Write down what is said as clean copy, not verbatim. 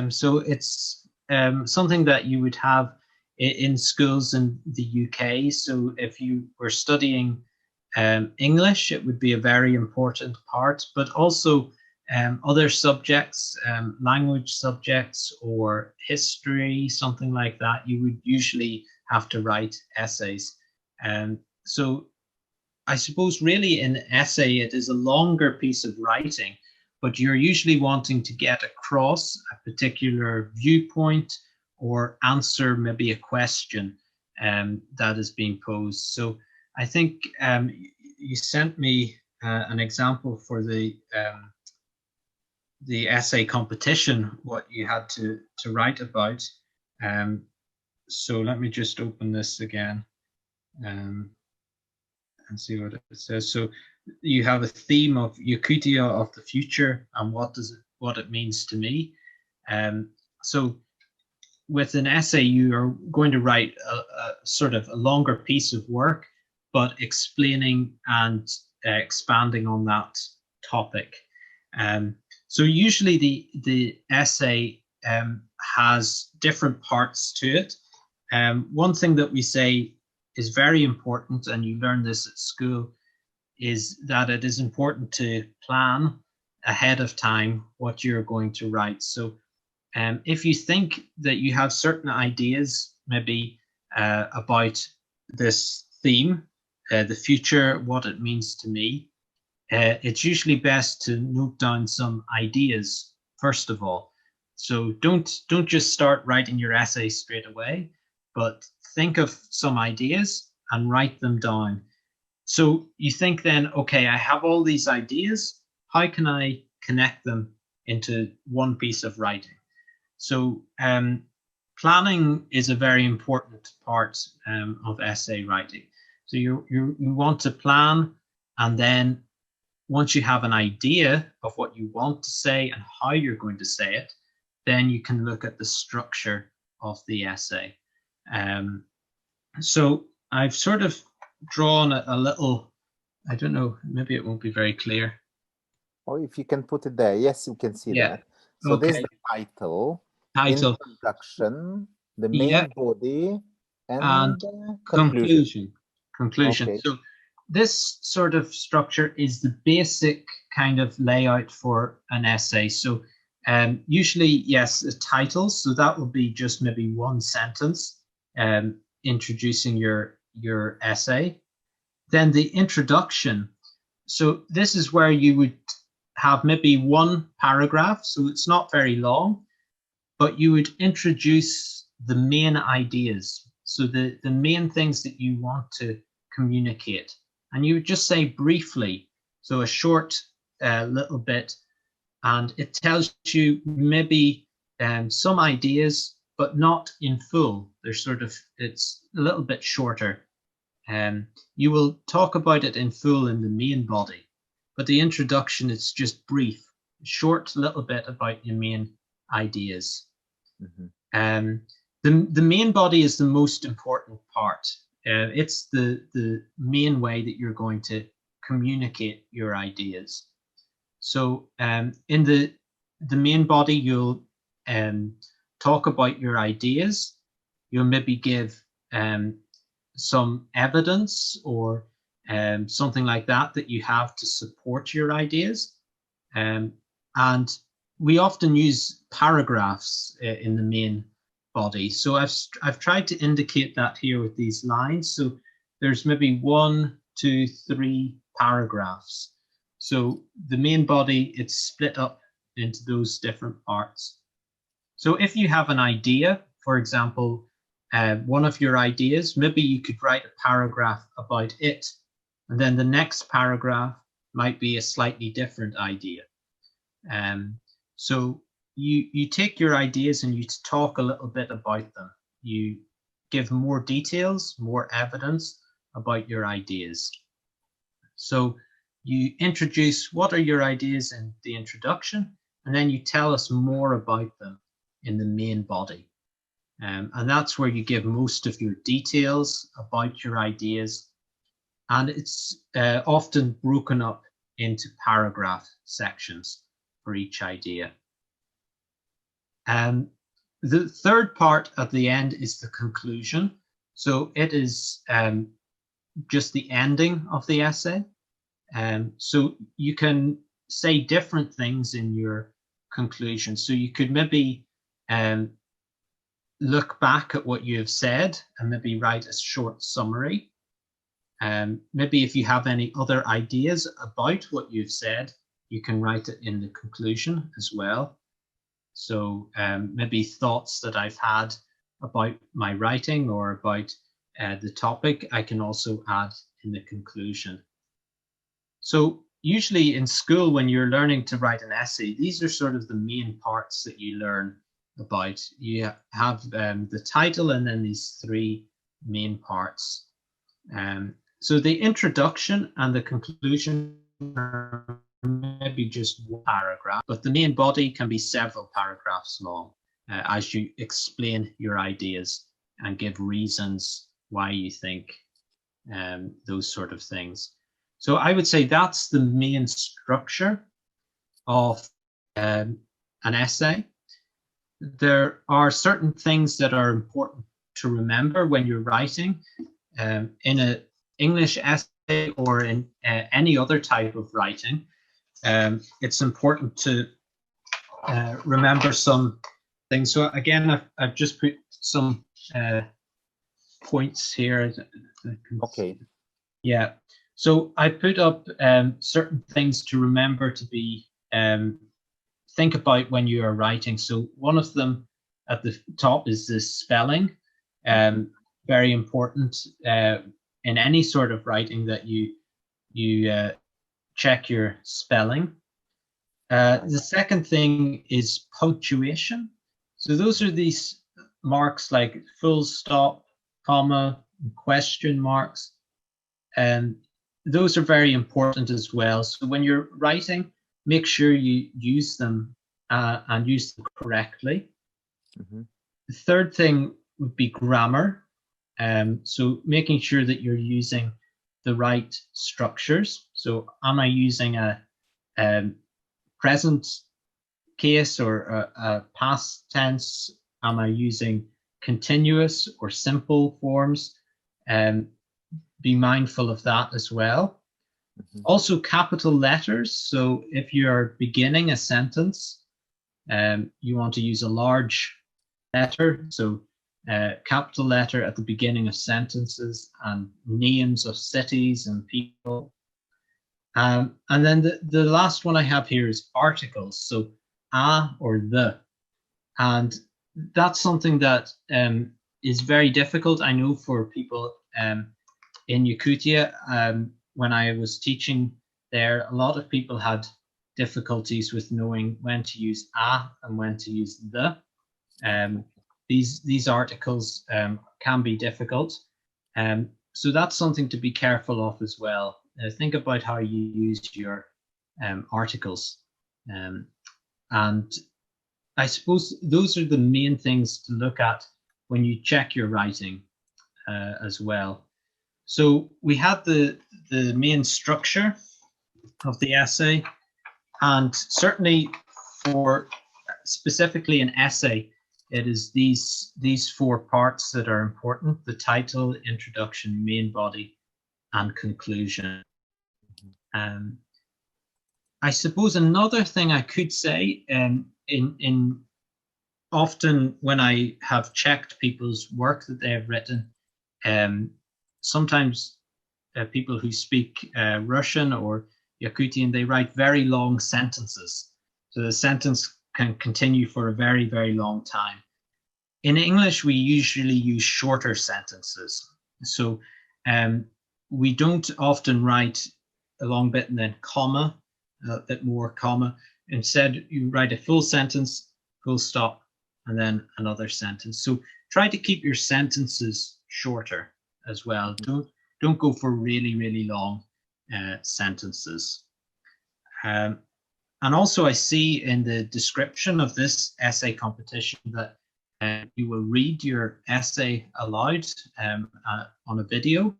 So it's something that you would have in schools in the UK. So if you were studying English, it would be a very important part, but also other subjects, language subjects or history, something like that, you would usually have to write essays. So I suppose really in essay, it is a longer piece of writing, but you're usually wanting to get across a particular viewpoint or answer maybe a question that is being posed. So I think you sent me an example for the essay competition, what you had to write about. So let me just open this again and see what it says. So you have a theme of Yakutia of the future and what it means to me. So with an essay, you are going to write a sort of a longer piece of work, but explaining and expanding on that topic. So usually the essay has different parts to it. One thing that we say is very important, and you learn this at school, is that it is important to plan ahead of time what you're going to write. So if you think that you have certain ideas, maybe about this theme, the future, what it means to me, it's usually best to note down some ideas first of all. So don't just start writing your essay straight away, but think of some ideas and write them down. So you think then, okay, I have all these ideas. How can I connect them into one piece of writing? So planning is a very important part of essay writing. So you want to plan, and then once you have an idea of what you want to say and how you're going to say it, then you can look at the structure of the essay. So I've sort of drawn a little, I don't know, maybe it won't be very clear. Or if you can put it there. Yes, you can see that. So okay. This is the title, introduction, the main body, and conclusion. Okay. So this sort of structure is the basic kind of layout for an essay. So usually, yes, a title. So that will be just maybe one sentence introducing your essay. Then the introduction. So this is where you would have maybe one paragraph. So it's not very long, but you would introduce the main ideas. So the main things that you want to communicate. And you would just say briefly, so a short little bit, and it tells you maybe some ideas, but not in full. It's a little bit shorter. You will talk about it in full in the main body, but the introduction is just brief, short little bit about your main ideas. Mm-hmm. The main body is the most important part. It's the main way that you're going to communicate your ideas. So in the main body, you'll talk about your ideas. You'll maybe give some evidence or something like that you have to support your ideas. And we often use paragraphs in the main body. So I've tried to indicate that here with these lines. So there's maybe 1, 2, 3 paragraphs. So the main body, it's split up into those different parts. So if you have an idea, for example, one of your ideas, maybe you could write a paragraph about it, and then the next paragraph might be a slightly different idea. So you take your ideas and you talk a little bit about them. You give more details, more evidence about your ideas. So you introduce what are your ideas in the introduction, and then you tell us more about them in the main body. And that's where you give most of your details about your ideas. And it's often broken up into paragraph sections for each idea. The third part at the end is the conclusion. So it is just the ending of the essay. So you can say different things in your conclusion. So you could maybe look back at what you have said and maybe write a short summary. Maybe if you have any other ideas about what you've said, you can write it in the conclusion as well. So maybe thoughts that I've had about my writing or about the topic, I can also add in the conclusion. So usually in school, when you're learning to write an essay, these are sort of the main parts that you learn about. You have the title and then these three main parts. So the introduction and the conclusion are maybe just one paragraph, but the main body can be several paragraphs long as you explain your ideas and give reasons why you think those sort of things. So I would say that's the main structure of an essay. There are certain things that are important to remember when you're writing. In an English essay or in any other type of writing, it's important to remember some things. So again, I've just put some points here. Okay. Yeah. So I put up certain things to remember to be think about when you are writing. So one of them at the top is the spelling. Very important in any sort of writing that you check your spelling. The second thing is punctuation. So those are these marks like full stop, comma, question marks. And those are very important as well. So when you're writing, make sure you use them and use them correctly. The third thing would be grammar. So making sure that you're using the right structures. So am I using a present case or a past tense? Am I using continuous or simple forms? Be mindful of that as well. Also capital letters. So if you're beginning a sentence, you want to use a large letter. So capital letter at the beginning of sentences and names of cities and people. And then the last one I have here is articles. So a or the. And that's something that is very difficult, I know, for people in Yakutia. When I was teaching there, a lot of people had difficulties with knowing when to use a and when to use the. These articles can be difficult. So that's something to be careful of as well. Think about how you use your articles. And I suppose those are the main things to look at when you check your writing as well. So we have the main structure of the essay, and certainly for specifically an essay, it is these four parts that are important: the title, introduction, main body, and conclusion. I suppose another thing I could say, in often when I have checked people's work that they have written, sometimes people who speak Russian or Yakutian, they write very long sentences. So the sentence can continue for a very, very long time. In English, we usually use shorter sentences. So we don't often write a long bit and then comma, a bit more comma. Instead, you write a full sentence, full stop, and then another sentence. So try to keep your sentences shorter as well. Don't go for really, really long sentences. And also I see in the description of this essay competition that you will read your essay aloud on a video.